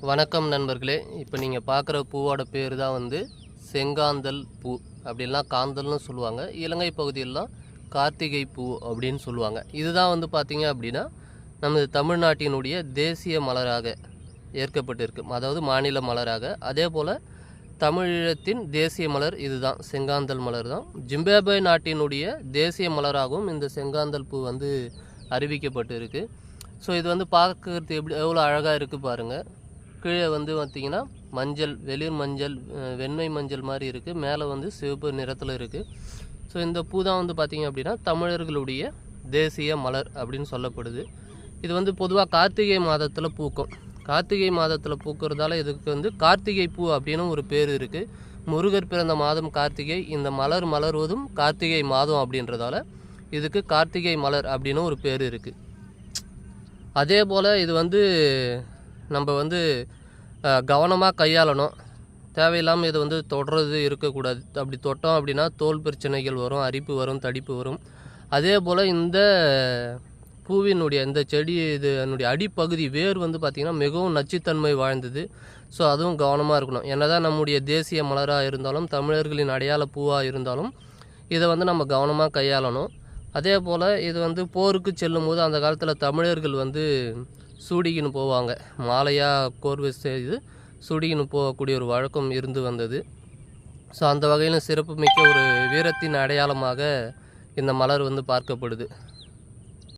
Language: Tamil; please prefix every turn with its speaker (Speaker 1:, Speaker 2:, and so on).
Speaker 1: வணக்கம் நண்பர்களே. இப்போ நீங்கள் பார்க்குற பூவோட பேர் தான் வந்து செங்காந்தல் பூ, அப்படின்லாம் காந்தல்னு சொல்லுவாங்க. இலங்கை பகுதியிலலாம் கார்த்திகை பூ அப்படின்னு சொல்லுவாங்க. இதுதான் வந்து பார்த்திங்க அப்படின்னா நமது தமிழ்நாட்டினுடைய தேசிய மலராக ஏற்கப்பட்டிருக்கு, அதாவது மாநில மலராக. அதே போல் தமிழீழத்தின் தேசிய மலர் இதுதான், செங்காந்தல் மலர் தான். ஜிம்பாப்வே நாட்டினுடைய தேசிய மலராகவும் இந்த செங்காந்தல் பூ வந்து அறிவிக்கப்பட்டு இருக்குது. ஸோ இது வந்து பார்க்கறது எவ்வளோ அழகாக இருக்குது பாருங்கள். கீழே வந்து பார்த்திங்கன்னா மஞ்சள், வெளிர் மஞ்சள், வெண்மை மஞ்சள் மாதிரி இருக்குது. மேலே வந்து சிவப்பு நிறத்தில் இருக்குது. ஸோ இந்த பூ தான் வந்து பார்த்திங்க அப்படின்னா தமிழர்களுடைய தேசிய மலர் அப்படின்னு சொல்லப்படுது. இது வந்து பொதுவாக கார்த்திகை மாதத்தில் பூக்கும். கார்த்திகை மாதத்தில் பூக்கிறதால இதுக்கு வந்து கார்த்திகை பூ அப்படின்னு ஒரு பேர் இருக்குது. முருகர் பிறந்த மாதம் கார்த்திகை, இந்த மலர் மலர்வதும் கார்த்திகை மாதம் அப்படின்றதால இதுக்கு கார்த்திகை மலர் அப்படின்னு ஒரு பேர் இருக்குது. அதே போல் இது வந்து நம்ம வந்து கவனமாக கையாளணும். தேவையில்லாமல் இது வந்து தொடுறது இருக்கக்கூடாது. அப்படி தொட்டோம் அப்படின்னா தோல் பிரச்சனைகள் வரும், அரிப்பு வரும், தடிப்பு வரும். அதே போல் இந்த பூவினுடைய இந்த செடி இதனுடைய அடிப்பகுதி வேர் வந்து பார்த்திங்கன்னா மிகவும் நச்சுத்தன்மை வாழ்ந்தது. ஸோ அதுவும் கவனமாக இருக்கணும். என்னதான் நம்முடைய தேசிய மலராக இருந்தாலும், தமிழர்களின் அடையாள பூவாக இருந்தாலும் இதை வந்து நம்ம கவனமாக கையாளணும். அதே போல் இது வந்து போருக்கு செல்லும் போது அந்த காலத்தில் தமிழர்கள் வந்து சூடிக்கின்னு போவாங்க. மாலையாக கோர்வை செய்து சூடிக்கின்னு போகக்கூடிய ஒரு வழக்கம் இருந்து வந்தது. ஸோ அந்த வகையில் சிறப்புமிக்க ஒரு வீரத்தின் அடையாளமாக இந்த மலர் வந்து பார்க்கப்படுது.